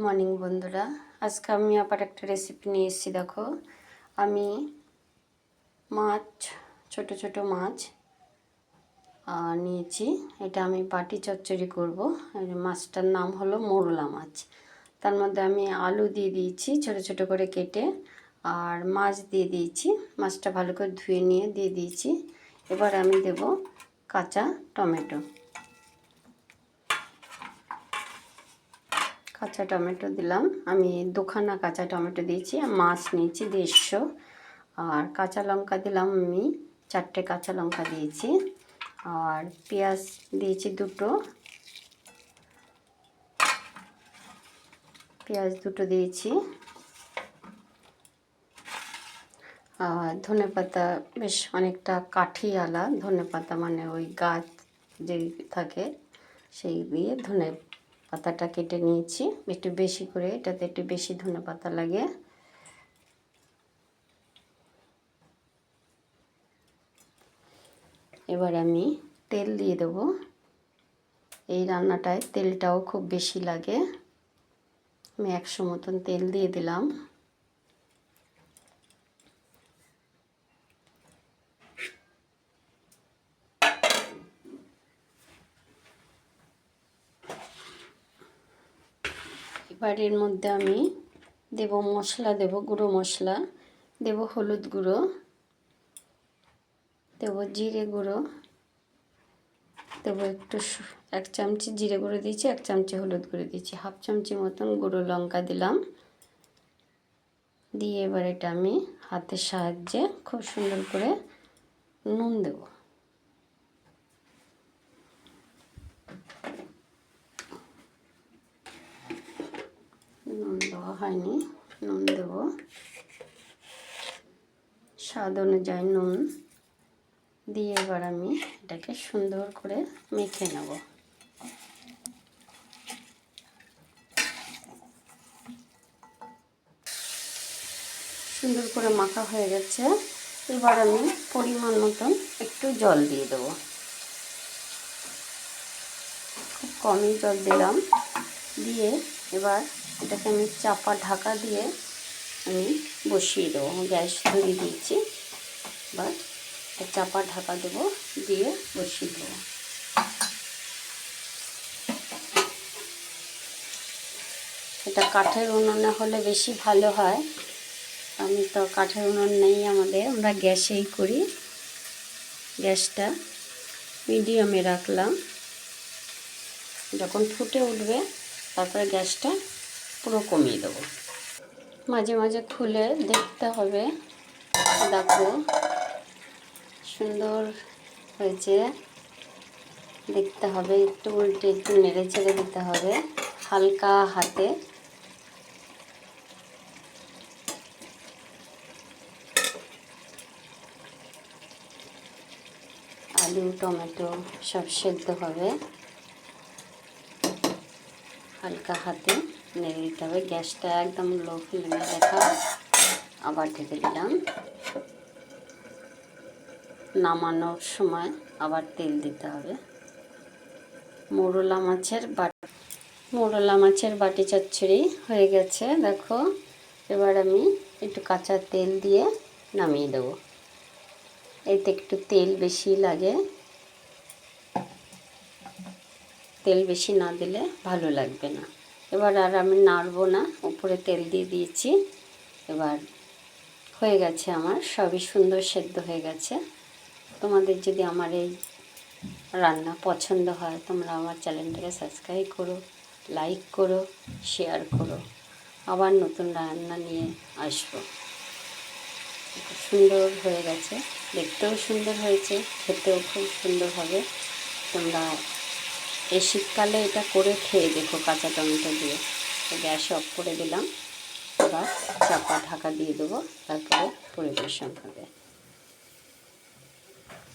Morning বন্ধুরা, আজকে আমি আবার একটা রেসিপি নিয়ে এসেছি। দেখো, আমি মাছ, ছোট ছোট মাছ নিয়েছি। এটা আমি বাটি চচ্চড়ি করব। মাছটার নাম হলো মোরলা মাছ। তার মধ্যে আমি আলু দিয়ে দিয়েছি ছোট ছোট করে কেটে, আর মাছ দিয়ে দিয়েছি। মাছটা ভালো করে ধুয়ে নিয়ে দিয়ে দিয়েছি। এবার আমি দেব কাঁচা টমেটো। কাঁচা টমেটো দিলাম, আমি দুখানা কাঁচা টমেটো দিয়েছি। আর মাছ নিয়েছি 150, আর কাঁচা লঙ্কা দিলাম আমি 4টে কাঁচা লঙ্কা দিয়েছি। আর পেঁয়াজ দিয়েছি 2টো, পেঁয়াজ 2টো দিয়েছি। আর ধনেপাতা বেশ অনেকটা কাঠিওয়ালা ধনেপাতা, মানে ওই গাছ যে থাকে সেই দিয়ে ধনে পাতাটা কেটে নিয়েছি একটু বেশি করে, এটাতে একটু বেশি ধনেপাতা লাগে। এবার আমি তেল দিয়ে দেবো। এই রান্নাটায় তেলটাও খুব বেশি লাগে। আমি 100 মতন তেল দিয়ে দিলাম। এবার এর মধ্যে আমি দেব মশলা, দেব গুঁড়ো মশলা, দেব হলুদ গুঁড়ো, দেব জিরে গুঁড়ো, দেবো একটু 1 চামচি জিরে গুঁড়ো দিয়েছি, 1 চামচি হলুদ গুঁড়ো দিয়েছি, 1/2 চামচি মতন গুঁড়ো লঙ্কা দিলাম। দিয়ে এবার এটা আমি হাতের সাহায্যে খুব সুন্দর করে নুন দেব। নুন দেওয়া হয়নি, নুন দেব স্বাদ অনুযায়ী নুন দিয়ে এবার আমি এটাকে সুন্দর করে মেখে নেব। সুন্দর করে মাখা হয়ে গেছে। এবার আমি পরিমাণ মতন একটু জল দিয়ে দেবো। খুব কমই জল দিলাম। দিয়ে এবার এটাকে আমি চাপা ঢাকা দিয়ে আমি বসিয়ে দেবো। গ্যাস ধরিয়ে দিয়েছি। এবার চাপা ঢাকা দেবো, দিয়ে বসিয়ে দেবো। এটা কাঠের উনুনে হলে বেশি ভালো হয়। আমি তো কাঠের উনুন নেই আমাদের, আমরা গ্যাসেই করি। গ্যাসটা মিডিয়ামে রাখলাম। যখন ফুটে উঠবে তারপরে গ্যাসটা পুরো কমিয়ে দেবো। মাঝে মাঝে খুলে দেখতে হবে। দেখো সুন্দর হয়েছে, দেখতে হবে। একটু উল্টে একটু নেড়ে চেড়ে দিতে হবে হালকা হাতে। আলু টমেটো সব সেদ্ধ হবে, হালকা হাতে নেড়ে দিতে হবে। গ্যাসটা একদম লো ফ্লেমে রাখা। আবার ঢেকে দিলাম। নামানোর সময় আবার তেল দিতে হবে। মোরলা মাছের বাটি চচ্চড়ি হয়ে গেছে। দেখো, এবার আমি একটু কাঁচা তেল দিয়ে নামিয়ে দেবো। এতে একটু তেল বেশি লাগে, তেল বেশি না দিলে ভালো লাগবে না। এবার আর আমি নাড়বো না, উপরে তেল দিয়ে দিয়েছি। এবার হয়ে গেছে আমার, সবই সুন্দর সেদ্ধ হয়ে গেছে। তোমাদের যদি আমার এই রান্না পছন্দ হয়, তোমরা আমার চ্যানেলটাকে সাবস্ক্রাইব করো, লাইক করো, শেয়ার করো। আবার নতুন রান্না নিয়ে আসবো। খুব সুন্দর হয়ে গেছে, দেখতেও সুন্দর হয়েছে, খেতেও খুব সুন্দর হবে। তোমরা এই শীতকালে এটা করে খেয়ে দেখো কাঁচা টমেটো দিয়ে। গ্যাস অফ করে দিলাম। এবার চাপা ঢাকা দিয়ে দেবো, তারপরে পরিবেশন হবে।